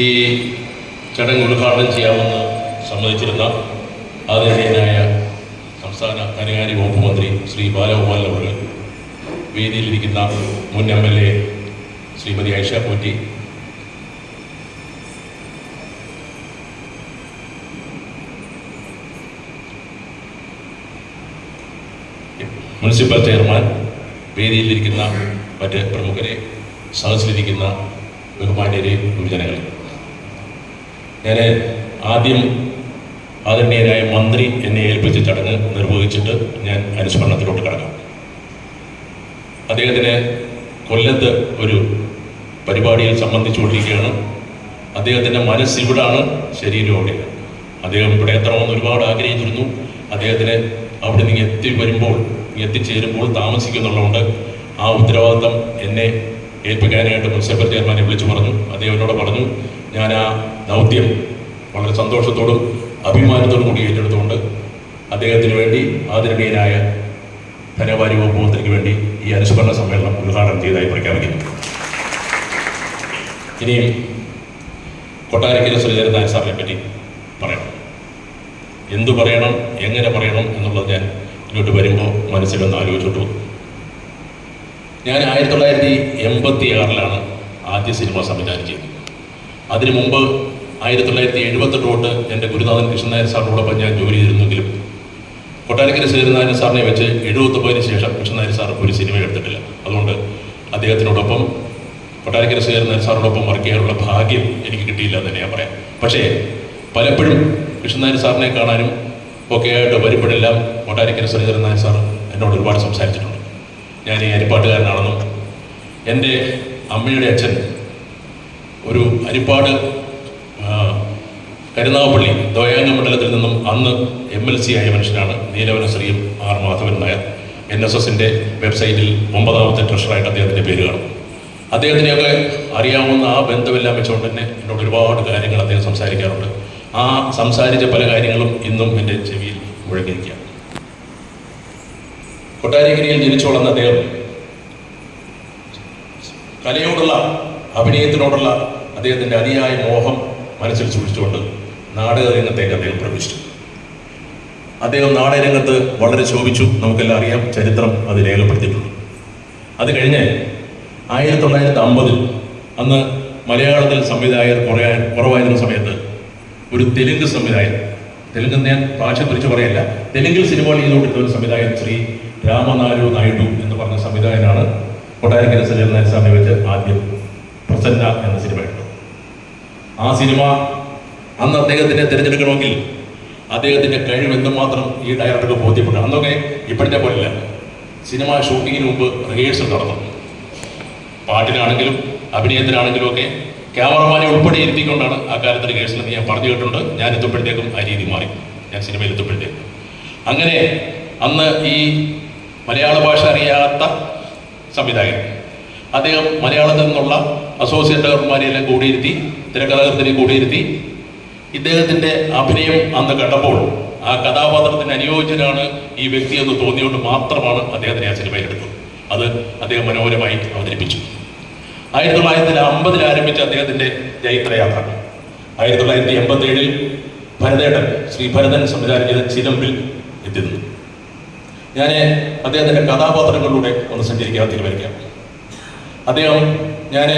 ഈ ചടങ്ങ് ഉദ്ഘാടനം ചെയ്യാമെന്ന് സമ്മതിച്ചിരുന്ന ആദരണീയനായ സംസ്ഥാന ധനകാര്യ വകുപ്പ് മന്ത്രി ശ്രീ ബാലഗോപാലൻ അവർ, വേദിയിലിരിക്കുന്ന മുൻ MLA Srimathi Aisha Potti, municipal chairman, വേദിയിലിരിക്കുന്ന മറ്റ് പ്രമുഖരെ, സദസ്സിലിരിക്കുന്ന ബഹുമാന്യരെ, യുവജനങ്ങളെ, ഞാൻ ആദ്യം ആദരണീയനായ മന്ത്രി എന്നെ ഏൽപ്പിച്ച ചടങ്ങ് നിർവഹിച്ചിട്ട് ഞാൻ അനുസ്മരണത്തിലോട്ട് കടക്കാം. അദ്ദേഹത്തിന് കൊല്ലത്ത് ഒരു പരിപാടിയിൽ സംബന്ധിച്ചുകൊണ്ടിരിക്കുകയാണ്. അദ്ദേഹത്തിൻ്റെ മനസ്സിവിടാണ്, ശരീരം അവിടെയാണ്. അദ്ദേഹം ഇവിടെ എത്തണമെന്ന് ഒരുപാട് ആഗ്രഹിച്ചിരുന്നു. അദ്ദേഹത്തിന് അവിടെ നിന്ന് എത്തിച്ചേരുമ്പോൾ താമസിക്കുന്നുള്ളതുകൊണ്ട് ആ ഉത്തരവാദിത്തം എന്നെ ഏൽപ്പിക്കാനായിട്ട് മുനിസിപ്പൽ ചെയർമാനെ വിളിച്ചു പറഞ്ഞു. അദ്ദേഹം എന്നോട് പറഞ്ഞു, ഞാൻ ആ ദൗത്യം വളരെ സന്തോഷത്തോടും അഭിമാനത്തോടും കൂടി ഏറ്റെടുത്തുകൊണ്ട് അദ്ദേഹത്തിന് വേണ്ടി ആദരണീയനായ ധനകാര്യ വകുപ്പ് മന്ത്രിക്ക് വേണ്ടി ഈ അനുസ്മരണ സമ്മേളനം ഉദ്ഘാടനം ചെയ്തതായി പ്രഖ്യാപിക്കുന്നു. ഇനിയും കൊട്ടാരക്കര ശ്രീധരൻ നായർ സാറിനെ പറ്റി പറയണം. എന്തു പറയണം, എങ്ങനെ പറയണം എന്നുള്ളത് ഞാൻ ഇങ്ങോട്ട് വരുമ്പോൾ മനസ്സിലൊന്ന് ആലോചിച്ചിട്ടു. ഞാൻ 1986 ആദ്യ സിനിമ സംവിധാനം ചെയ്തത്. അതിനു മുമ്പ് 1978 തൊട്ട് എൻ്റെ ഗുരുനാഥൻ കൃഷ്ണൻ നായർ സാറിനോടൊപ്പം ഞാൻ ജോലി ചെയ്തിരുന്നെങ്കിലും കൊട്ടാരക്കര ശ്രീധരൻ നായർ സാറിനെ വെച്ച് 79 ശേഷം കൃഷ്ണൻ നായർ സാർ ഒരു സിനിമ എടുത്തിട്ടില്ല. അതുകൊണ്ട് അദ്ദേഹത്തിനോടൊപ്പം, കൊട്ടാരക്കര ശ്രീധരൻ നായർ സാറിനോടൊപ്പം വർക്ക് ചെയ്യാനുള്ള ഭാഗ്യം എനിക്ക് കിട്ടിയില്ല എന്ന് തന്നെ ഞാൻ പറയാം. പക്ഷേ പലപ്പോഴും കൃഷ്ണൻ നായർ സാറിനെ കാണാനും ഒക്കെ ആയിട്ട് വരുമ്പോഴെല്ലാം കൊട്ടാരക്കര ശ്രീധരൻ നായർ സാർ എന്നോട് ഒരുപാട് സംസാരിച്ചിട്ടുണ്ട്. ഞാൻ ഈ അരിപ്പാട്ടുകാരനാണെന്നും എൻ്റെ അമ്മയുടെ അച്ഛൻ ഒരു അരിപ്പാട് കരുനാഗപ്പള്ളി ദ്വയാംഗ മണ്ഡലത്തിൽ നിന്നും അന്ന് MLC ആയ മനുഷ്യനാണ് നീലവന ശ്രീ R. മാധവൻ നായർ. NSSൻ്റെ വെബ്സൈറ്റിൽ 9ാമത്തെ ട്രഷറായിട്ട് അദ്ദേഹത്തിൻ്റെ പേര് കാണും. അദ്ദേഹത്തിനെയൊക്കെ അറിയാവുന്ന ആ ബന്ധമെല്ലാം വെച്ചുകൊണ്ട് തന്നെ എന്നോട് ഒരുപാട് കാര്യങ്ങൾ അദ്ദേഹം സംസാരിക്കാറുണ്ട്. ആ സംസാരിച്ച പല കാര്യങ്ങളും ഇന്നും എൻ്റെ ചെവിയിൽ മുഴങ്ങിയിരിക്കുകയാണ്. കൊട്ടാരക്കരയിൽ ജനിച്ചു വളർന്ന അദ്ദേഹം കലയോടുള്ള, അഭിനയത്തിനോടുള്ള അദ്ദേഹത്തിൻ്റെ അതിയായ മോഹം മനസ്സിൽ സൂക്ഷിച്ചുകൊണ്ട് നാടക രംഗത്തേക്ക് അദ്ദേഹം പ്രവേശിച്ചു. അദ്ദേഹം നാടകരംഗത്ത് വളരെ ശോഭിച്ചു. നമുക്കെല്ലാം അറിയാം, ചരിത്രം അത് രേഖപ്പെടുത്തിയിട്ടുണ്ട്. അത് കഴിഞ്ഞ് 1950 അന്ന് മലയാളത്തിൽ സംവിധായകർ കുറവായിരുന്ന സമയത്ത് ഒരു തെലുങ്ക് സംവിധായകൻ, തെലുങ്ക് ഞാൻ ഭാഷ തിരിച്ചു പറയല്ല, തെലുങ്കിൽ സിനിമകൾ ചെയ്തുകൊണ്ടിരുന്ന ഒരു സംവിധായകൻ ശ്രീ രാമനാരു നായിഡു എന്ന് പറഞ്ഞ സംവിധായകനാണ് കൊട്ടാരക്കര ശ്രീധരൻ നായർ സാറിനെ വെച്ച് ആദ്യം പ്രസന്ന എന്ന സിനിമ എടുത്തത്. ആ സിനിമ അന്ന് അദ്ദേഹത്തിനെ തിരഞ്ഞെടുക്കണമെങ്കിൽ അദ്ദേഹത്തിൻ്റെ കഴിവ് എന്തുമാത്രം ഈ ഡയറക്ടർക്ക് ബോധ്യപ്പെട്ടു. അന്നൊക്കെ ഇപ്പോഴത്തെ പോലെയല്ല. സിനിമ ഷൂട്ടിങ്ങിന് മുമ്പ് റിഹേഴ്സൽ നടന്നു. പാട്ടിനാണെങ്കിലും അഭിനയത്തിനാണെങ്കിലും ഒക്കെ ക്യാമറമാനെ ഉൾപ്പെടെ ഇരുത്തിക്കൊണ്ടാണ് ആ കാലത്ത് റിഹേഴ്സൽ എന്ന് ഞാൻ പറഞ്ഞു കേട്ടിട്ടുണ്ട്. ഞാൻ എത്തുമ്പോഴത്തേക്കും ആ രീതി മാറി. ഞാൻ സിനിമയിൽ എത്തുമ്പോഴത്തേക്കും അങ്ങനെ അന്ന് ഈ മലയാള ഭാഷ അറിയാത്ത സംവിധായകൻ അദ്ദേഹം മലയാളത്തിൽ നിന്നുള്ള അസോസിയേറ്റ് ഡയറക്ടർമാരെയെല്ലാം കൂടിയിരുത്തി, തിരക്കഥാകൃത്തിനെ കൂടിയിരുത്തി, ഇദ്ദേഹത്തിൻ്റെ അഭിനയം അന്ന് കണ്ടപ്പോൾ ആ കഥാപാത്രത്തിന് അനുയോജ്യനാണ് ഈ വ്യക്തി എന്ന് തോന്നിയോണ്ട് മാത്രമാണ് അദ്ദേഹത്തിനെ ആ സിനിമയിലെടുത്തത്. അത് അദ്ദേഹം മനോഹരമായി അവതരിപ്പിച്ചു. 1950 ആരംഭിച്ച അദ്ദേഹത്തിൻ്റെ ജൈത്രയാത്ര 1987 ഭരതേട്ടൻ, ശ്രീ ഭരതൻ സംവിധാനം ചെയ്ത ചിലമ്പിൽ എത്തിയിരുന്നു. ഞാൻ അദ്ദേഹത്തിൻ്റെ കഥാപാത്രങ്ങളിലൂടെ ഒന്ന് സഞ്ചരിക്കാൻ തീരുമാനിക്കാം. ഞാൻ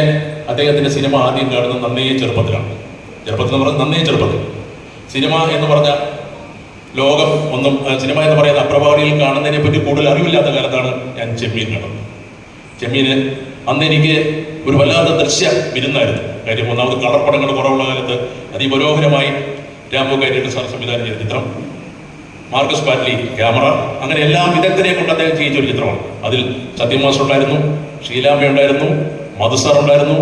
അദ്ദേഹത്തിൻ്റെ സിനിമ ആദ്യം കാണുന്നത് നന്നേ ചെറുപ്പത്തിലാണ്. ചെറുപ്പത്തിൽ എന്ന് പറഞ്ഞാൽ നന്നേ ചെറുപ്പത്തിൽ. സിനിമ എന്ന് പറഞ്ഞ ലോകം ഒന്നും, സിനിമ എന്ന് പറയുന്ന അപ്രഭാവണിയിൽ കാണുന്നതിനെ പറ്റി കൂടുതൽ അറിവില്ലാത്ത കാലത്താണ് ഞാൻ ചെമ്മീൻ കണ്ടത്. ചെമ്മീന് അന്ന് എനിക്ക് ഒരു വല്ലാത്ത ദൃശ്യ വിരുന്നായിരുന്നു. കാര്യം ഒന്നാമത് കളർ പടങ്ങൾ കുറവുള്ള കാലത്ത് അതിമനോഹരമായി രാമു കാര്യയുടെ സാർ സംവിധാനം ചെയ്ത ചിത്രം, മാർക്കസ് പാറ്റ്ലി ക്യാമറ, അങ്ങനെ എല്ലാ വിദഗ്ധരെ കൊണ്ട് അദ്ദേഹം ചെയ്യിച്ച ഒരു ചിത്രമാണ്. അതിൽ സത്യം മാസ്റ്റർ ഉണ്ടായിരുന്നു, ഷീലാമ്മ ഉണ്ടായിരുന്നു, മധു സാർ ഉണ്ടായിരുന്നു,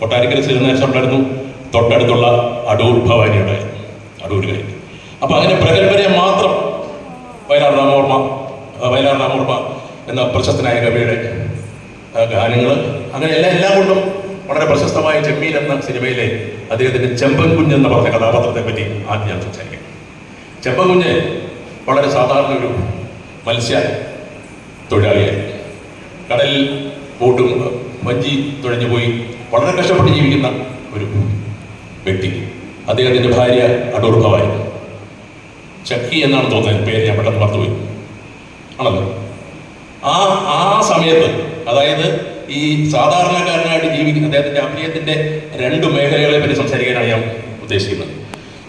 കൊട്ടാരക്കര ശ്രീധരൻ നായർ സാർ ഉണ്ടായിരുന്നു, തൊട്ടടുത്തുള്ള അടൂർ ഭവാനി ഉണ്ടായിരുന്നു, അടൂരുകാരി. അപ്പം അങ്ങനെ പ്രഗത്ഭരെ മാത്രം വയലാർ രാമവർമ്മ എന്ന പ്രശസ്തനായ കവിയുടെ ഗാനങ്ങൾ, അങ്ങനെ എല്ലാം കൊണ്ടും വളരെ പ്രശസ്തമായ ചെമ്മീൻ എന്ന സിനിമയിലെ അദ്ദേഹത്തിൻ്റെ ചെമ്പൻ കുഞ്ഞ് എന്ന് പറഞ്ഞ കഥാപാത്രത്തെ പറ്റി ആദ്യം ഞാൻ സംസാരിക്കാം. ചെമ്പൻ കുഞ്ഞ് വളരെ സാധാരണ ഒരു മത്സ്യ തൊഴിലാളിയായി കടലിൽ ബോട്ടും വഞ്ചി തുഴഞ്ഞു പോയി വളരെ കഷ്ടപ്പെട്ട് ജീവിക്കുന്ന ഒരു വ്യക്തി. അദ്ദേഹത്തിൻ്റെ ഭാര്യ അടൂർ ഭവാനി, ചക്കി എന്നാണ് തോന്നുന്നത് പേര്, ഞാൻ പെട്ടെന്ന് മറന്നുപോയി ആണല്ലോ. ആ സമയത്ത്, അതായത് ഈ സാധാരണക്കാരനായിട്ട് ജീവിക്കുന്ന അദ്ദേഹത്തിൻ്റെ അഭിനയത്തിൻ്റെ 2 മേഖലകളെ പറ്റി സംസാരിക്കാനാണ് ഞാൻ ഉദ്ദേശിക്കുന്നത്.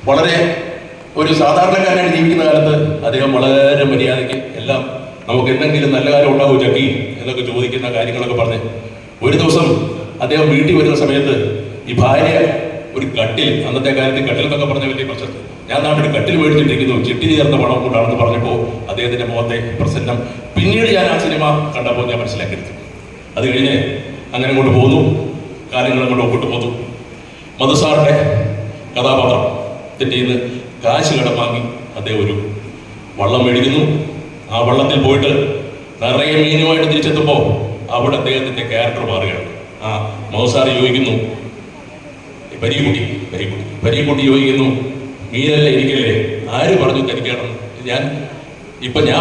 വളരെ ഒരു സാധാരണക്കാരനായിട്ട് ജീവിക്കുന്ന കാലത്ത് അദ്ദേഹം വളരെ മര്യാദയ്ക്ക് എല്ലാം നമുക്ക് എന്തെങ്കിലും നല്ല കാര്യം ഉണ്ടാകുമോ ചക്കി എന്നൊക്കെ ചോദിക്കുന്ന കാര്യങ്ങളൊക്കെ പറഞ്ഞ് ഒരു ദിവസം അദ്ദേഹം വീട്ടിൽ വരുന്ന സമയത്ത് ഈ ഭാര്യ ഒരു കട്ടിൽ, അന്നത്തെ കാലത്ത് കട്ടിൽ എന്നൊക്കെ പറഞ്ഞ വലിയ പ്രശ്നം, ഞാൻ നാട്ടിൽ കട്ടിൽ മേടിച്ചിട്ടിരിക്കുന്നു ചിട്ടി ചേർത്ത പണം കൊണ്ടാണെന്ന് പറഞ്ഞപ്പോൾ അദ്ദേഹത്തിൻ്റെ മുഖത്തെ പ്രസന്നം പിന്നീട് ഞാൻ ആ സിനിമ കണ്ടപ്പോൾ ഞാൻ മനസ്സിലാക്കിയെടുത്തു. അത് കഴിഞ്ഞ് അങ്ങനെ കൊണ്ട് പോന്നു, കാര്യങ്ങൾ അങ്ങോട്ട് ഒപ്പിട്ട് പോന്നു. മധുസാറിൻ്റെ കഥാപാത്രത്തിൻ്റെ ഇന്ന് കാശ് കടം വാങ്ങി അദ്ദേഹം ഒരു വള്ളം മേടിക്കുന്നു. ആ വള്ളത്തിൽ പോയിട്ട് നിറയെ മീനുമായിട്ട് തിരിച്ചെത്തുമ്പോൾ അവിടെ അദ്ദേഹത്തിൻ്റെ ക്യാരക്ടർ മാറുകയാണ്. ആ മധുസാർ ചോദിക്കുന്നു, പരീക്കുട്ടി ചോദിക്കുന്നു, മീനല്ലേ എനിക്കല്ലേ, ആര് പറഞ്ഞു തനിക്കാണെന്ന്, ഞാൻ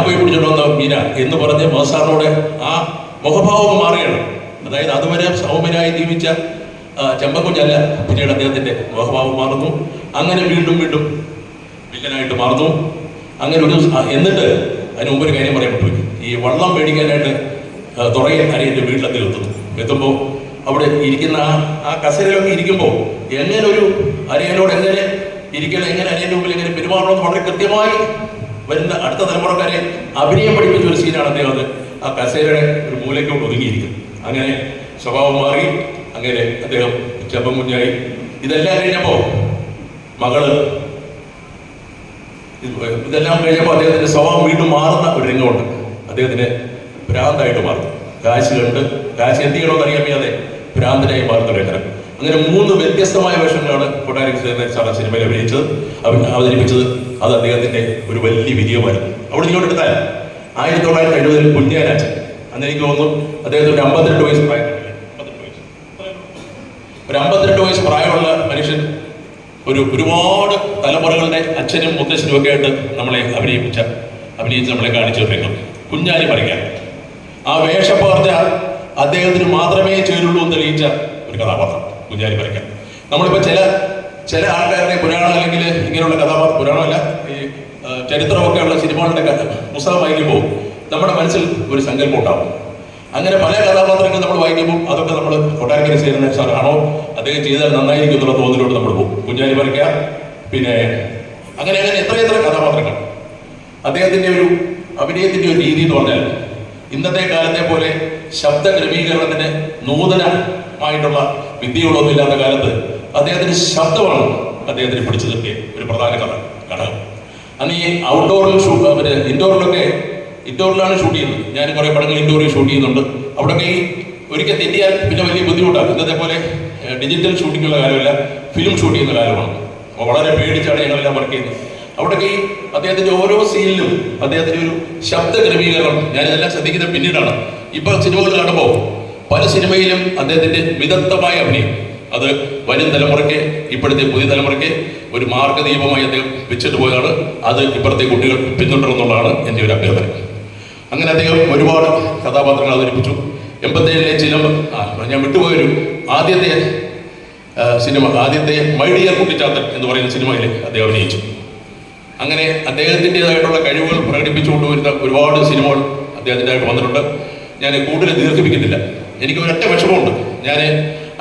പോയി പിടിച്ചോണ്ട് വന്ന മീന എന്ന് പറഞ്ഞ് മധുസാറിനോട് ആ മുഖഭാവം മാറുകയാണ്. അതായത് അതുവരെ സൗമ്യനായി ജീവിച്ച ചെമ്പക്കുഞ്ഞല്ല, പിന്നീട് അദ്ദേഹത്തിൻ്റെ മുഖഭാവം മാറുന്നു. അങ്ങനെ വീണ്ടും വില്ലനായിട്ട് മാറുന്നു. അങ്ങനെ ഒരു എന്നിട്ട് അതിന് മുമ്പ് ഒരു കാര്യം പറയാൻ പറ്റും. ഈ വള്ളം മേടിക്കാനായിട്ട് തുറയിൽ അരയൻ്റെ വീട്ടിലെത്തുന്നു. എത്തുമ്പോൾ അവിടെ ഇരിക്കുന്ന ആ കസേരയിലൊക്കെ ഇരിക്കുമ്പോൾ എങ്ങനെ ഒരു അരയനോട് എങ്ങനെ ഇരിക്കണം, എങ്ങനെ അരയൻ്റെ മുമ്പിൽ എങ്ങനെ പെരുമാറണമെന്ന് വളരെ കൃത്യമായി വരുന്ന അടുത്ത തലമുറക്കാരെ അഭിനയം പഠിപ്പിച്ച ഒരു സീനാണ് അദ്ദേഹം. അത് ആ കസേരയുടെ ഒരു മൂലയ്ക്കോട്ട് ഒതുങ്ങിയിരിക്കും. അങ്ങനെ സ്വഭാവം മാറി, അങ്ങനെ അദ്ദേഹം ചെമ്പൻ കുഞ്ഞായി. ഇതെല്ലാം കഴിഞ്ഞപ്പോൾ അദ്ദേഹത്തിന്റെ സ്വഭാവം വീണ്ടും മാറുന്ന ഒരു രംഗമുണ്ട്. അദ്ദേഹത്തിന് ഭ്രാന്തായിട്ട് മാറും. കാശ് എന്ത് ചെയ്യണമെന്ന് അറിയാൻ വയ്യാതെ ഭ്രാന്തനായി മാറുന്ന രംഗം. അങ്ങനെ 3 വ്യത്യസ്തമായ വേഷങ്ങളാണ് കൊട്ടാരക്കര ശ്രീധരൻ സിനിമയിൽ അവതരിപ്പിച്ചത്. അത് അദ്ദേഹത്തിന്റെ ഒരു വലിയ വിജയമായിരുന്നു. അവിടെ ഇങ്ങോട്ട് എടുത്താൽ 1970 കുഞ്ഞാനാച്ചൻ, അന്ന് എനിക്ക് തോന്നുന്നു അദ്ദേഹത്തിന് ഒരു 52 വയസ്സ് പ്രായം, ഒരു 52 വയസ്സ് പ്രായമുള്ള മനുഷ്യൻ ഒരുപാട് തലമുറകളുടെ അച്ഛനും മുത്തശ്ശനും ഒക്കെ ആയിട്ട് നമ്മളെ അഭിനയിച്ച് നമ്മളെ കാണിച്ച ഒരു രംഗം കുഞ്ഞാലി പറിക്കാൻ. ആ വേഷപ്പകർച്ച അദ്ദേഹത്തിന് മാത്രമേ ചേരുള്ളൂ എന്ന് തെളിയിച്ച ഒരു കഥാപാത്രം കുഞ്ഞാലി പറിക്കാൻ. നമ്മളിപ്പോൾ ചില ആൾക്കാരുടെ പുരാണം അല്ലെങ്കിൽ ഇങ്ങനെയുള്ള കഥാപാത്രം, പുരാണമല്ല ഈ ചരിത്രമൊക്കെ ഉള്ള സിനിമകളുടെ പുസ്തകം വായിക്കുമ്പോൾ നമ്മുടെ മനസ്സിൽ ഒരു സങ്കല്പം ഉണ്ടാവും. അങ്ങനെ പല കഥാപാത്രങ്ങൾ നമ്മൾ വായിക്കുമ്പോൾ അതൊക്കെ നമ്മൾ കൊട്ടാരക്കര ശ്രീധരൻ സാറാണോ അദ്ദേഹം ചെയ്താൽ നന്നായിരിക്കും എന്നുള്ള തോന്നലോട്ട് നമ്മൾ പോകും. കുഞ്ഞാലി പറിക്ക, പിന്നെ അങ്ങനെ എത്ര കഥാപാത്രങ്ങൾ. അദ്ദേഹത്തിൻ്റെ ഒരു അഭിനയത്തിൻ്റെ ഒരു രീതി എന്ന് പറഞ്ഞാൽ ഇന്നത്തെ കാലത്തെ പോലെ ശബ്ദ ക്രമീകരണത്തിന് നൂതനമായിട്ടുള്ള വിദ്യകളൊന്നും ഇല്ലാത്ത കാലത്ത് അദ്ദേഹത്തിൻ്റെ ശബ്ദമാണ് അദ്ദേഹത്തിന് പിടിച്ചു നിർത്തിയ ഒരു പ്രധാന ഘടകം. അന്ന് ഈ ഇൻഡോറിലാണ് ഷൂട്ട് ചെയ്യുന്നത്. ഞാൻ കുറേ പടങ്ങൾ ഇൻഡോറിൽ ഷൂട്ട് ചെയ്യുന്നുണ്ട്. അവിടെയൊക്കെ ഈ ഒരിക്കൽ തെറ്റിയാൽ പിന്നെ വലിയ ബുദ്ധിമുട്ടാണ്. ഇന്നത്തെ പോലെ ഡിജിറ്റൽ ഷൂട്ടിങ്ങുള്ള കാലമല്ല, ഫിലിം ഷൂട്ട് ചെയ്യുന്ന കാലമാണ്. അപ്പോൾ വളരെ പേടിച്ചാണ് ഞങ്ങളെല്ലാം വർക്ക് ചെയ്യുന്നത്. അവിടെയൊക്കെ ഈ അദ്ദേഹത്തിൻ്റെ ഓരോ സീനിലും അദ്ദേഹത്തിൻ്റെ ഒരു ശബ്ദ ക്രമീകരണം ഞാനിതെല്ലാം ശ്രദ്ധിക്കുന്നത് പിന്നീടാണ്. ഇപ്പോൾ സിനിമകൾ കാണുമ്പോൾ പല സിനിമയിലും അദ്ദേഹത്തിൻ്റെ വിദഗ്ധമായ അഭിനയം അത് വരും തലമുറയ്ക്ക്, ഇപ്പോഴത്തെ പുതിയ തലമുറയ്ക്ക് ഒരു മാർഗദീപമായി അദ്ദേഹം വെച്ചിട്ട് പോയതാണ്. അത് ഇപ്പോഴത്തെ കുട്ടികൾ പിന്തുടരുന്നുള്ളതാണ് എൻ്റെ ഒരു അഭ്യർത്ഥന. അങ്ങനെ അദ്ദേഹം ഒരുപാട് കഥാപാത്രങ്ങൾ അവതരിപ്പിച്ചു. 87-ലെ ഞാൻ വിട്ടുപോയൊരു ആദ്യത്തെ മൈ ഡിയർ കുട്ടിച്ചാത്തൻ എന്ന് പറയുന്ന സിനിമയിൽ അദ്ദേഹം അഭിനയിച്ചു. അങ്ങനെ അദ്ദേഹത്തിൻ്റെതായിട്ടുള്ള കഴിവുകൾ പ്രകടിപ്പിച്ചുകൊണ്ടുവരുന്ന ഒരുപാട് സിനിമകൾ അദ്ദേഹത്തിൻ്റെതായിട്ട് വന്നിട്ടുണ്ട്. ഞാൻ കൂടുതൽ ദീർഘിപ്പിക്കുന്നില്ല. എനിക്ക് ഒരൊറ്റ വിഷമമുണ്ട്. ഞാൻ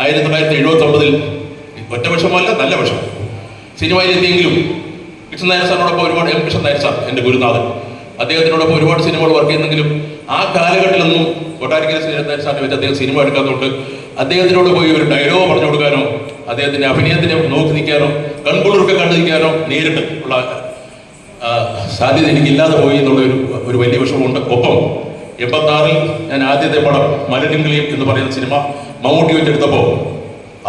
1979 ഒറ്റ വിഷമമല്ല, നല്ല വിഷമം. സിനിമയിലെത്തിയെങ്കിലും കൃഷ്ണൻ നായർ സാറിനോടൊപ്പം ഒരുപാട് കൃഷ്ണൻ നായർ സാർ എൻ്റെ ഗുരുനാഥൻ, അദ്ദേഹത്തിനോടൊപ്പം ഒരുപാട് സിനിമകൾ വർക്ക് ചെയ്യുന്നെങ്കിലും ആ കാലഘട്ടത്തിലൊന്നും കൊട്ടാരക്കര ശ്രീധരൻ നായർ സാറിനെ വെച്ച് അദ്ദേഹം സിനിമ എടുക്കാത്തതുകൊണ്ട് അദ്ദേഹത്തിനോട് പോയി ഒരു ഡയലോഗ് പറഞ്ഞു കൊടുക്കാനോ അദ്ദേഹത്തിൻ്റെ അഭിനയത്തിനെ നോക്കി നിൽക്കാനോ കൺകുളിർക്കെ കണ്ടു നിൽക്കാനോ നേരിട്ട് ഉള്ള സാധ്യത എനിക്കില്ലാതെ പോയി എന്നുള്ള ഒരു വലിയ വിഷമമുണ്ട്. ഒപ്പം 86-ൽ ഞാൻ ആദ്യത്തെ പടം മലരിംഗിളിയും എന്ന് പറയുന്ന സിനിമ മമ്മൂട്ടി വെച്ചെടുത്തപ്പോൾ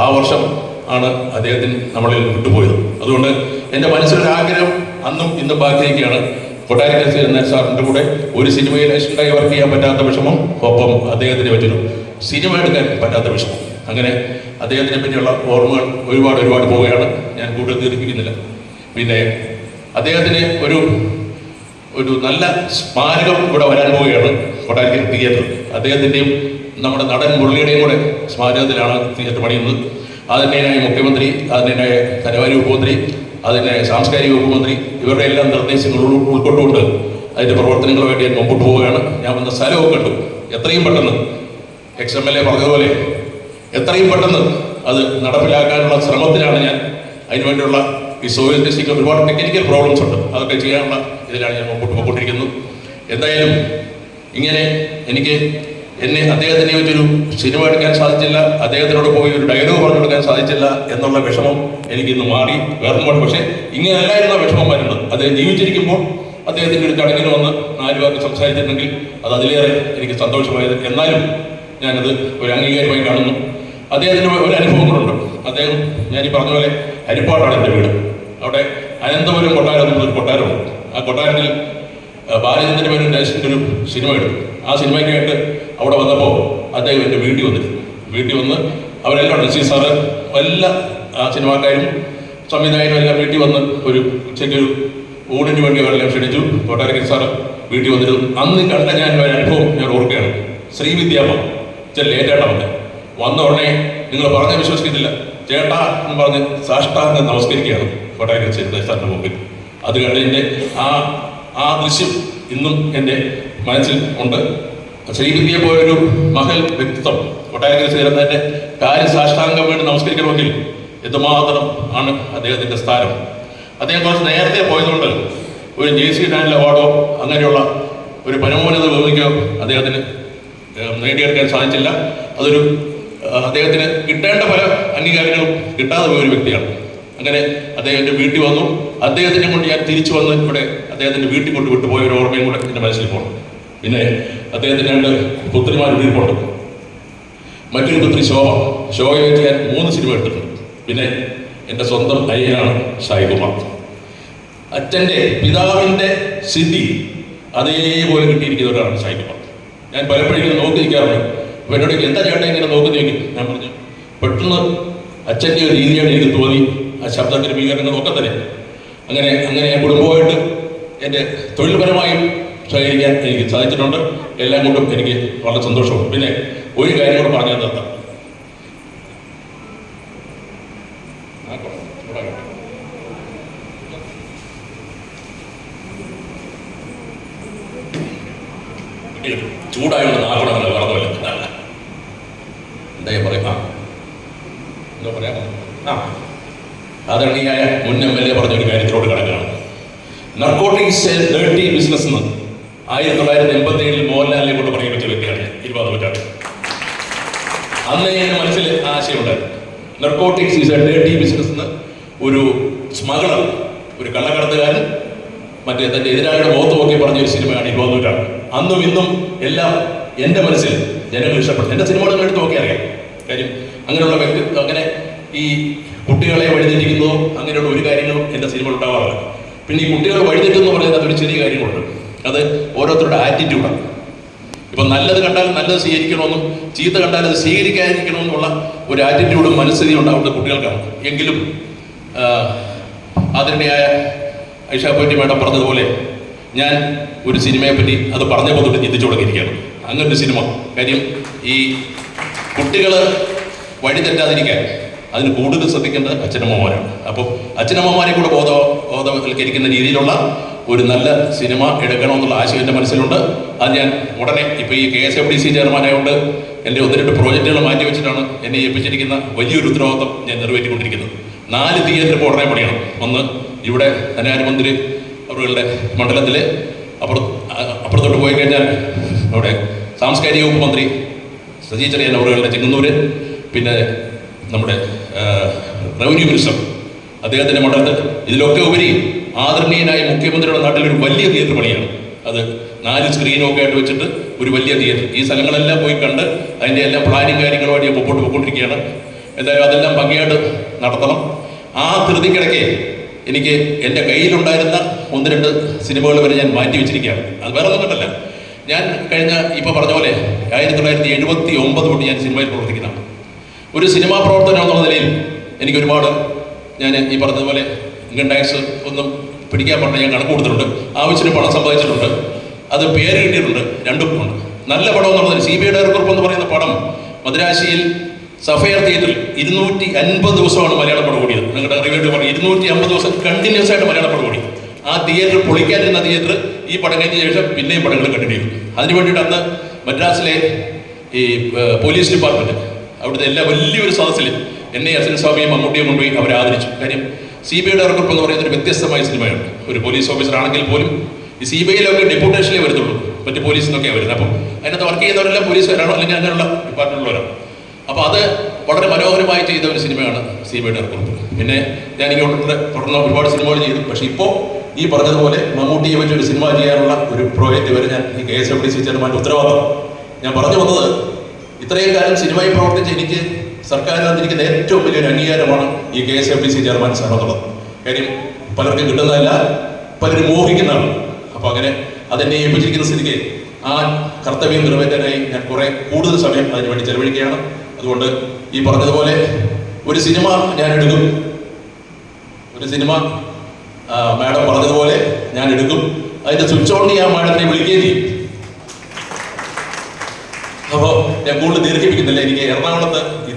ആ വർഷം ആണ് അദ്ദേഹത്തിന് നമ്മളിൽ വിട്ടുപോയത്. അതുകൊണ്ട് എൻ്റെ മനസ്സിലൊരാഗ്രഹം അന്നും ഇന്നും ബാക്കിയിരിക്കുകയാണ്. കൊട്ടാരക്കര ശ്രീധരൻ സാറിൻ്റെ കൂടെ ഒരു സിനിമയിൽ അസിസ്റ്റൻ്റായി വർക്ക് ചെയ്യാൻ പറ്റാത്ത വിഷമം, ഒപ്പം അദ്ദേഹത്തിന് പറ്റൊരു സിനിമ എടുക്കാൻ പറ്റാത്ത വിഷമം. അങ്ങനെ അദ്ദേഹത്തിനെ പറ്റിയുള്ള ഓർമ്മകൾ ഒരുപാട് പോവുകയാണ്. ഞാൻ കൂടുതൽ ദീർഘിപ്പിക്കുന്നില്ല. പിന്നെ അദ്ദേഹത്തിന് ഒരു നല്ല സ്മാരകം ഇവിടെ വരാൻ പോവുകയാണ്. കൊട്ടാരക്കര തിയേറ്റർ. അദ്ദേഹത്തിൻ്റെയും നമ്മുടെ നടൻ മുരളിയുടെയും കൂടെ സ്മാരകത്തിലാണ് തിയേറ്റർ പണിയുന്നത്. അതിൻ്റെതായ മുഖ്യമന്ത്രി, അതിൻ്റെതായ ധനകാര്യ വകുപ്പ് മന്ത്രി, അതിൻ്റെ സാംസ്കാരിക വകുപ്പ് മന്ത്രി, ഇവരുടെ എല്ലാം നിർദ്ദേശങ്ങൾ ഉൾക്കൊണ്ടുകൊണ്ട് അതിൻ്റെ പ്രവർത്തനങ്ങൾ വേണ്ടി ഞാൻ മുമ്പോട്ട് പോവുകയാണ്. ഞാൻ വന്ന സ്ഥലമൊക്കെ കണ്ടു. എത്രയും പെട്ടെന്ന് XMLA പറഞ്ഞതുപോലെ എത്രയും പെട്ടെന്ന് അത് നടപ്പിലാക്കാനുള്ള ശ്രമത്തിലാണ് ഞാൻ. അതിനുവേണ്ടിയുള്ള ഈ സോയിൽ ടെസ്റ്റിംഗ് ഒരുപാട് ടെക്നിക്കൽ പ്രോബ്ലംസ് ഉണ്ട്, അതൊക്കെ ചെയ്യാനുള്ള ഇതിലാണ് ഞാൻ മുമ്പോട്ട് പോയിക്കൊണ്ടിരിക്കുന്നത്. എന്തായാലും ഇങ്ങനെ എന്നെ അദ്ദേഹത്തിനെ വെച്ചൊരു സിനിമ എടുക്കാൻ സാധിച്ചില്ല, അദ്ദേഹത്തിനോട് പോയി ഒരു ഡയലോഗ് പറഞ്ഞു കൊടുക്കാൻ സാധിച്ചില്ല എന്നുള്ള വിഷമം എനിക്കിന്ന് മാറി. വേറൊന്നും പക്ഷേ ഇങ്ങനെയല്ലായിരുന്ന വിഷമം വരുന്നത്. അദ്ദേഹം ജീവിച്ചിരിക്കുമ്പോൾ അദ്ദേഹത്തിൻ്റെ ഒരു ചടങ്ങിന് വന്ന് 4 വാക്ക് സംസാരിച്ചിട്ടുണ്ടെങ്കിൽ അത് അതിലേറെ എനിക്ക് സന്തോഷമായത്. എന്നാലും ഞാനത് ഒരു അംഗീകാരമായി കാണുന്നു. അദ്ദേഹത്തിന് ഒരു അനുഭവം കൂടെ. അദ്ദേഹം ഞാൻ ഈ പറഞ്ഞ പോലെ ഹരിപ്പാടാണ് എൻ്റെ വീട്. അവിടെ അനന്തപുരം കൊട്ടാരം എന്നൊരു കൊട്ടാരമുണ്ട്. ആ കൊട്ടാരത്തിൽ ബാലചന്ദ്രൻ മേനോൻ ദേശത്തിൻ്റെ ഒരു സിനിമ എടുത്തു. ആ സിനിമയ്ക്കായിട്ട് അവിടെ വന്നപ്പോൾ അദ്ദേഹം എൻ്റെ വീട്ടിൽ വന്നിരുന്നു. വീട്ടിൽ വന്ന് അവരെല്ലാം ഉണ്ട്, നസീർ സാറ്, എല്ലാ സിനിമാക്കാരും സംവിധായകരും എല്ലാം വീട്ടിൽ വന്ന് ഒരു ഉച്ചയ്ക്കൊരു ഊണിന് വേണ്ടി അവരെല്ലാം ക്ഷണിച്ചു. കൊട്ടാരക്കര സാറ് വീട്ടിൽ വന്നിരുന്നു. അന്ന് കണ്ട ഞാൻ ഒരു അനുഭവം ഞാൻ ഓർക്കുകയാണ്. ശ്രീവിദ്യാമ്മ ഇച്ചിരി ലേറ്റായിട്ടാണ് വന്ന ഉടനെ നിങ്ങൾ പറഞ്ഞാൽ വിശ്വസിക്കുന്നില്ല, ചേട്ടാ എന്ന് പറഞ്ഞ് സാഷ്ടാംഗം നമസ്കരിക്കുകയാണ് കൊട്ടാരക്കര സാറിൻ്റെ മുമ്പിൽ. അത് കണ്ടതിൻ്റെ ആ ദൃശ്യം ഇന്നും എൻ്റെ മനസ്സിൽ ഉണ്ട്. ശ്രീവിദ്യയെ പോയൊരു മഹൽ വ്യക്തിത്വം കൊട്ടാരക്കര ചേരുന്നതിൻ്റെ കാര്യം സാഷ്ടാംഗം വേണ്ടി നമസ്കരിക്കണമെങ്കിൽ എന്തുമാത്രം ആണ് അദ്ദേഹത്തിൻ്റെ സ്ഥാനം. അദ്ദേഹം കുറച്ച് നേരത്തെ പോയതുകൊണ്ട് ഒരു JC ഡാനിൽ അവാർഡോ അങ്ങനെയുള്ള ഒരു പരമോന്നത ഭൂമിക്കോ അദ്ദേഹത്തിന് നേടിയെടുക്കാൻ സാധിച്ചില്ല. അതൊരു അദ്ദേഹത്തിന് കിട്ടേണ്ട പല അംഗീകാരങ്ങളും കിട്ടാതെ പോയൊരു വ്യക്തിയാണ്. അങ്ങനെ അദ്ദേഹം എൻ്റെ വീട്ടിൽ വന്നു. അദ്ദേഹത്തിനെ കൊണ്ട് ഞാൻ തിരിച്ചു വന്ന് ഇവിടെ അദ്ദേഹത്തിൻ്റെ വീട്ടിൽ കൊണ്ട് വിട്ടുപോയ ഒരു ഓർമ്മയും കൂടെ എൻ്റെ മനസ്സിൽ പോകണം. പിന്നെ അദ്ദേഹത്തിന് 2 പുത്രിമാർ വീട്ടിലുണ്ട്. മറ്റൊരു പുത്രി ശോഭയെ വെച്ച് ഞാൻ 3 സിനിമ എടുത്തിട്ടുണ്ട്. പിന്നെ എൻ്റെ സ്വന്തം അയ്യനാണ് സായികുമാർ. അച്ഛൻ്റെ പിതാവിൻ്റെ സ്ഥിതി അതേപോലെ കിട്ടിയിരിക്കുന്നവരാണ് സായികുമാർ. ഞാൻ പലപ്പോഴും ഇങ്ങനെ നോക്കി നിൽക്കാറുണ്ട്. അപ്പോൾ എന്നോട് എന്താ ചേട്ടൻ ഇങ്ങനെ നോക്കി നിൽക്കും? ഞാൻ പറഞ്ഞു, പെട്ടെന്ന് അച്ഛൻ്റെ ഒരു രീതിയാണ് എനിക്ക് തോന്നി. ആ ശബ്ദ ക്രമീകരണങ്ങൾ ഒക്കെ തന്നെ അങ്ങനെ ഞാൻ കുടുംബമായിട്ട് എൻ്റെ തൊഴിൽപരമായും സഹകരിക്കാൻ എനിക്ക് സാധിച്ചിട്ടുണ്ട്. എല്ലാം കൊണ്ടും എനിക്ക് വളരെ സന്തോഷമുണ്ട്. പിന്നെ ഒരു കാര്യം കൂടെ പറഞ്ഞു നിർത്താം. ചൂടായുള്ള നാഗുണമല്ല, പറഞ്ഞല്ല എന്താ പറയാ എന്താ പറയാ ആദരണീയായ മുൻ MLA പറഞ്ഞൊരു കാര്യത്തിലോട് കിടക്കുകയാണ്. നർക്കോട്ടിക്സ് ഡേർട്ടി ബിസിനസ് എന്ന് 1987 മോഹൻലാലിനെ കൊണ്ട് പറയാൻ പറ്റിയ വ്യക്തിയാണ്. 20ാം നൂറ്റാണ്ട് അന്ന് എൻ്റെ മനസ്സിൽ ആശയമുണ്ടായിരുന്നു. Narcotics is a dirty business എന്ന്. ഒരു സ്മഗ്ലർ, ഒരു കള്ളക്കടത്തുകാരൻ മറ്റേ തൻ്റെ എതിരാളിയുടെ മുഖത്ത് നോക്കി പറഞ്ഞൊരു സിനിമയാണ് 20ാം നൂറ്റാണ്ട്. അന്നും ഇന്നും എല്ലാം എൻ്റെ മനസ്സിൽ ജനങ്ങൾ ഇഷ്ടപ്പെട്ടു. എൻ്റെ സിനിമകൾ എടുത്ത് നോക്കി അറിയാം. കാര്യം അങ്ങനെയുള്ള വ്യക്തി അങ്ങനെ ഈ കുട്ടികളെ വഴിതെറ്റിക്കുന്നതോ അങ്ങനെയുള്ള ഒരു കാര്യങ്ങളും എൻ്റെ സിനിമകൾ ഉണ്ടാവാറില്ല. പിന്നെ ഈ കുട്ടികളെ വഴിതെറ്റെന്ന് പറയുന്നത് അതൊരു ചെറിയ കാര്യങ്ങളുണ്ട്. അത് ഓരോരുത്തരുടെ ആറ്റിറ്റ്യൂഡാണ്. ഇപ്പം നല്ലത് കണ്ടാൽ നല്ലത് സ്വീകരിക്കണമെന്നും ചീത്ത കണ്ടാൽ അത് സ്വീകരിക്കാതിരിക്കണമെന്നുള്ള ഒരു ആറ്റിറ്റ്യൂഡും മനസ്ഥിതിയും ഉണ്ടാവുന്നത് കുട്ടികൾക്കാണ്. എങ്കിലും ആദരണീയായ ഐഷ പോറ്റി മേഡം പറഞ്ഞതുപോലെ ഞാൻ ഒരു സിനിമയെപ്പറ്റി അത് പറഞ്ഞപ്പോൾ തൊട്ട് ചിന്തിച്ചു തുടങ്ങിയിരിക്കുകയാണ്. അങ്ങനൊരു സിനിമ. കാര്യം ഈ കുട്ടികൾ വഴിതെറ്റാതിരിക്കാൻ അതിന് കൂടുതൽ ശ്രദ്ധിക്കേണ്ടത് അച്ഛനമ്മമാരാണ്. അപ്പോൾ അച്ഛനമ്മമാരെ കൂടെ ബോധവൽക്കരിക്കുന്ന രീതിയിലുള്ള ഒരു നല്ല സിനിമ എടുക്കണമെന്നുള്ള ആശയം എൻ്റെ മനസ്സിലുണ്ട്. അത് ഞാൻ ഉടനെ ഇപ്പോൾ ഈ KSFDC ചെയർമാനായതുകൊണ്ട് എൻ്റെ 1-2 പ്രോജക്റ്റുകൾ മാറ്റി വെച്ചിട്ടാണ് എന്നെ ഏൽപ്പിച്ചിരിക്കുന്ന വലിയൊരു ഉത്തരവാദിത്വം ഞാൻ നിറവേറ്റിക്കൊണ്ടിരിക്കുന്നത്. 4 തിയേറ്റർ ഇപ്പോൾ ഉടനെ പണിയണം. ഒന്ന് ഇവിടെ ധനകാര്യമന്ത്രി അവരുടെ മണ്ഡലത്തിൽ, അപ്പുറത്തോട്ട് പോയി കഴിഞ്ഞാൽ അവിടെ സാംസ്കാരിക വകുപ്പ് മന്ത്രി സജി ചെറിയാൻ അവരുടെ ചെങ്ങന്നൂർ, പിന്നെ നമ്മുടെ റവന്യൂ മിനിസ്റ്റർ അദ്ദേഹത്തിൻ്റെ മണ്ഡലത്തിൽ. ഇതിലൊക്കെ ഉപരി ആദരണീയനായ മുഖ്യമന്ത്രിയുടെ നാട്ടിലൊരു വലിയ തിയേറ്റർ പണിയാണ്. അത് 4 സ്ക്രീനൊക്കെ ആയിട്ട് വെച്ചിട്ട് ഒരു വലിയ തിയേറ്റർ. ഈ സ്ഥലങ്ങളെല്ലാം പോയി കണ്ട് അതിൻ്റെ എല്ലാം പ്ലാനിങ് കാര്യങ്ങളുമായിട്ട് ഞാൻ മുമ്പോട്ട് പോയിക്കൊണ്ടിരിക്കുകയാണ്. എന്തായാലും അതെല്ലാം ഭംഗിയായിട്ട് നടത്തണം. ആ ധൃതിക്കിടയ്ക്ക് എനിക്ക് എൻ്റെ കയ്യിലുണ്ടായിരുന്ന 1-2 സിനിമകൾ വരെ ഞാൻ മാറ്റി വെച്ചിരിക്കുകയാണ്. അത് വേറെ ഒന്നും കണ്ടല്ല. ഞാൻ കഴിഞ്ഞ ഇപ്പോൾ പറഞ്ഞ പോലെ 1979 തൊട്ട് ഞാൻ സിനിമയിൽ പ്രവർത്തിക്കുന്നതാണ്. ഒരു സിനിമാ പ്രവർത്തനം എന്നുള്ള നിലയിൽ എനിക്ക് ഒരുപാട്, ഞാൻ ഈ പറഞ്ഞതുപോലെ ഇൻകം ടാക്സ് ഒന്നും പിടിക്കാൻ പറഞ്ഞാൽ ഞാൻ കണക്ക് കൊടുത്തിട്ടുണ്ട്. ആവശ്യത്തിന് പണം സമ്പാദിച്ചിട്ടുണ്ട്. അത് പേര് കിട്ടിയിട്ടുണ്ട്. 2 ഉണ്ട്. നല്ല പടം എന്നുള്ളതിന് CBI ഡയറക്കുറിപ്പ് എന്ന് പറയുന്ന പടം മദ്രാശിയിൽ സഫയർ തിയേറ്ററിൽ 250 ദിവസമാണ് മലയാളം പടം ഓടിയത്. നിങ്ങളുടെ റിവ്യൂട്ട് പറഞ്ഞു 250 ദിവസം കണ്ടിന്യൂസ് ആയിട്ട് മലയാളം പടം ഓടി. ആ തിയേറ്റർ പൊളിക്കാനിരുന്ന തിയേറ്റർ ഈ പടം കഴിഞ്ഞ ശേഷം പിന്നെയും പടങ്ങൾ കണ്ടിന്യൂ ചെയ്തു. അതിനു വേണ്ടിയിട്ട് അന്ന് മദ്രാസിലെ ഈ പോലീസ് ഡിപ്പാർട്ട്മെന്റ് അവിടുത്തെ എല്ലാ വലിയൊരു സദസ്സിൽ എന്നെ അസിൻ സ്വാമിയും മമ്മൂട്ടിയും കൊണ്ടുപോയി അവരെ ആദരിച്ചു. കാര്യം CBI ഡയറക്കുറിപ്പ് എന്ന് പറയുന്ന ഒരു വ്യത്യസ്തമായ സിനിമയാണ്. ഒരു പോലീസ് ഓഫീസർ ആണെങ്കിൽ പോലും ഈ CBIയിലൊക്കെ ഡെപ്യൂട്ടേഷനിലേ വരുന്നുള്ളൂ, മറ്റ് പോലീസിൽ നിന്നൊക്കെയാണ് വരുന്നത്. അപ്പം അതിനകത്ത് വർക്ക് ചെയ്യുന്നവരെല്ലാം പോലീസുകാരാണോ അല്ലെങ്കിൽ അങ്ങനെയുള്ള ഡിപ്പാർട്ട്മെന്റിലുള്ളവരാണ്. അപ്പോൾ അത് വളരെ മനോഹരമായി ചെയ്ത ഒരു സിനിമയാണ് CBI ഡയറക്കുറിപ്പ്. പിന്നെ ഞാൻ ഇങ്ങോട്ട് തുടർന്ന് ഒരുപാട് സിനിമകൾ ചെയ്തു. പക്ഷേ ഇപ്പോൾ ഈ പറഞ്ഞതുപോലെ മമ്മൂട്ടിയെ വെച്ച് ഒരു സിനിമ ചെയ്യാനുള്ള ഒരു പ്രോജക്റ്റ് വരെ ഞാൻ ഈ KSFDC ചെയർമാൻ്റെ ഉത്തരവാദിത്വം. ഞാൻ പറഞ്ഞു വന്നത് ഇത്രയും കാലം സിനിമയിൽ പ്രവർത്തിച്ച് എനിക്ക് സർക്കാരിൽ തന്നിരിക്കുന്ന ഏറ്റവും വലിയൊരു അംഗീകാരമാണ് ഈ KSFDC ചെയർമാൻ സ്ഥാനത്തുള്ളത്. കാര്യം പലർക്കും കിട്ടുന്നതല്ല, പലരും മോഹിക്കുന്നതാണ്. അപ്പോൾ അങ്ങനെ അതെന്നെ ഏൽപ്പിച്ചിരിക്കുന്ന സ്ഥിതിക്ക് ആ കർത്തവ്യം നിറവേറ്റാനായി ഞാൻ കുറെ കൂടുതൽ സമയം അതിനുവേണ്ടി ചെലവഴിക്കുകയാണ്. അതുകൊണ്ട് ഈ പറഞ്ഞതുപോലെ ഒരു സിനിമ ഞാൻ എടുക്കും, ഒരു സിനിമ മാഡം പറഞ്ഞതുപോലെ ഞാൻ എടുക്കും. അതിന്റെ സ്വിച്ച് ഓൺ ചെയ്യാൻ മാഡത്തിനെ വിളിക്കുകയും ചെയ്യും. അപ്പോൾ ഞാൻ കൂടുതൽ ദീർഘിപ്പിക്കുന്നില്ല. എനിക്ക് എറണാകുളത്ത് ഈ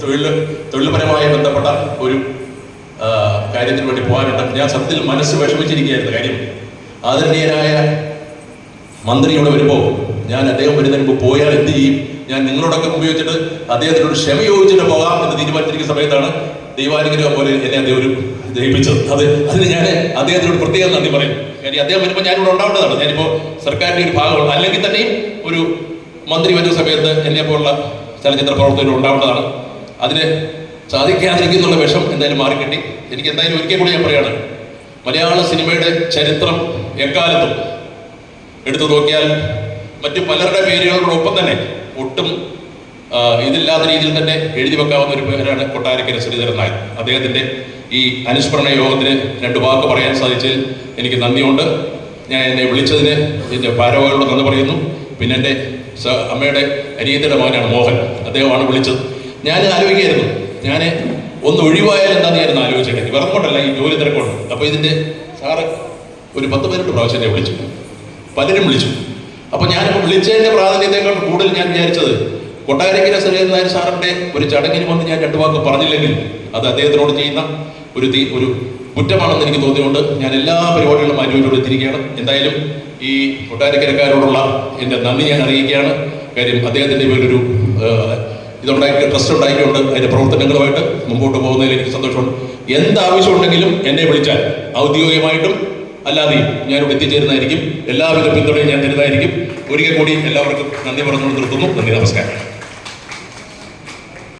തൊഴിൽപരമായി ബന്ധപ്പെട്ട ഒരു കാര്യത്തിന് വേണ്ടി പോകാനുണ്ട്. ഞാൻ സത്യത്തിൽ മനസ്സ് വിഷമിച്ചിരിക്കുകയായിരുന്നു. കാര്യം ആദരണീയനായ മന്ത്രി ഇവിടെ വരുമ്പോൾ ഞാൻ അദ്ദേഹം വരുന്നതിന് മുമ്പ് പോയാൽ എന്ത് ചെയ്യും, ഞാൻ നിങ്ങളോടൊക്കെ ഉപയോഗിച്ചിട്ട് അദ്ദേഹത്തിനോട് ക്ഷമ ചോദിച്ചിട്ട് പോകാം എന്ന് തീരുമാനിച്ചിരിക്കുന്ന സമയത്താണ് ദൈവാനുഗ്രഹം പോലെ എന്നെ അദ്ദേഹം ഒരു ദഹിപ്പിച്ചത്. അതിന് ഞാൻ അദ്ദേഹത്തിനോട് പ്രത്യേകം നന്ദി പറയും. കാര്യം അദ്ദേഹം വരുമ്പോൾ ഞാനിവിടെ ഉണ്ടാവേണ്ടതാണ്. ഞാനിപ്പോൾ സർക്കാരിൻ്റെ ഒരു ഭാഗമാണ്. അല്ലെങ്കിൽ തന്നെയും ഒരു മന്ത്രി വരുന്ന സമയത്ത് എന്നെ പോലുള്ള ചലച്ചിത്ര പ്രവർത്തകർ ഉണ്ടാവേണ്ടതാണ്. അതിന് സാധിക്കാതിരിക്കുന്നുള്ള വിഷം എന്തായാലും മാറിക്കിട്ടി. എനിക്ക് എന്തായാലും ഒരിക്കൽ കൂടി ഞാൻ പറയുകയാണ്, മലയാള സിനിമയുടെ ചരിത്രം എക്കാലത്തും എടുത്തു നോക്കിയാൽ മറ്റു പലരുടെ പേരുകളോടൊപ്പം തന്നെ ഒട്ടും ഇതില്ലാത്ത രീതിയിൽ തന്നെ എഴുതി വെക്കാവുന്ന ഒരു പേരാണ് കൊട്ടാരക്കര ശ്രീധരൻ നായർ. അദ്ദേഹത്തിൻ്റെ ഈ അനുസ്മരണ യോഗത്തിന് 2 വാക്ക് പറയാൻ സാധിച്ചതിൽ എനിക്ക് നന്ദിയുണ്ട്. ഞാൻ എന്നെ വിളിച്ചതിന് എൻ്റെ ഭാരവാഹികളോട് നന്ദി പറയുന്നു. പിന്നെ എൻ്റെ അമ്മയുടെ അനിയത്തിയുടെ മകനാണ് മോഹൻ, അദ്ദേഹമാണ് വിളിച്ചത്. ഞാൻ ആലോചിക്കായിരുന്നു, ഞാൻ ഒന്ന് ഒഴിവായാൽ എന്താണെന്ന് ആലോചിച്ചത്. വെറും കൊണ്ടല്ല, ഈ ജോലി തിരക്കുണ്ട്. അപ്പോൾ ഇതിൻ്റെ സാറ് ഒരു 10-18 പ്രാവശ്യം എന്നെ വിളിച്ചു, പലരും വിളിച്ചു. അപ്പോൾ ഞാനിപ്പോൾ വിളിച്ചതിൻ്റെ പ്രാധാന്യത്തെക്കാൾ കൂടുതൽ ഞാൻ വിചാരിച്ചത് കൊട്ടാരക്കര ശ്രീധരൻ നായർ സാറിൻ്റെ ഒരു ചടങ്ങിന് വന്ന് ഞാൻ 2 വാക്ക് പറഞ്ഞില്ലെങ്കിൽ അത് അദ്ദേഹത്തിനോട് ചെയ്യുന്ന ഒരു കുറ്റമാണെന്ന് എനിക്ക് തോന്നിയുകൊണ്ട് ഞാൻ എല്ലാ പരിപാടികളും മാറ്റിവെച്ചോട് എത്തിയിരിക്കുകയാണ്. എന്തായാലും ഈ കൊട്ടാരക്കരക്കാരോടുള്ള എൻ്റെ നന്ദി ഞാൻ അറിയിക്കുകയാണ്. കാര്യം അദ്ദേഹത്തിൻ്റെ പേരൊരു ട്രസ്റ്റ് ഉണ്ടാക്കിക്കൊണ്ട് അതിൻ്റെ പ്രവർത്തനങ്ങളുമായിട്ട് മുമ്പോട്ട് പോകുന്നതിൽ എനിക്ക് സന്തോഷമുണ്ട്. എന്താവശ്യമുണ്ടെങ്കിലും എന്നെ വിളിച്ചാൽ ഔദ്യോഗികമായിട്ടും അല്ലാതെയും ഞാനിവിടെ എത്തിച്ചേരുന്നതായിരിക്കും. എല്ലാവിധ പിന്തുണയും ഞാൻ തരുന്നതായിരിക്കും. ഒരിക്കൽ കൂടി എല്ലാവർക്കും നന്ദി പറഞ്ഞുകൊണ്ട് നിർത്തുന്നു. നന്ദി, നമസ്കാരം.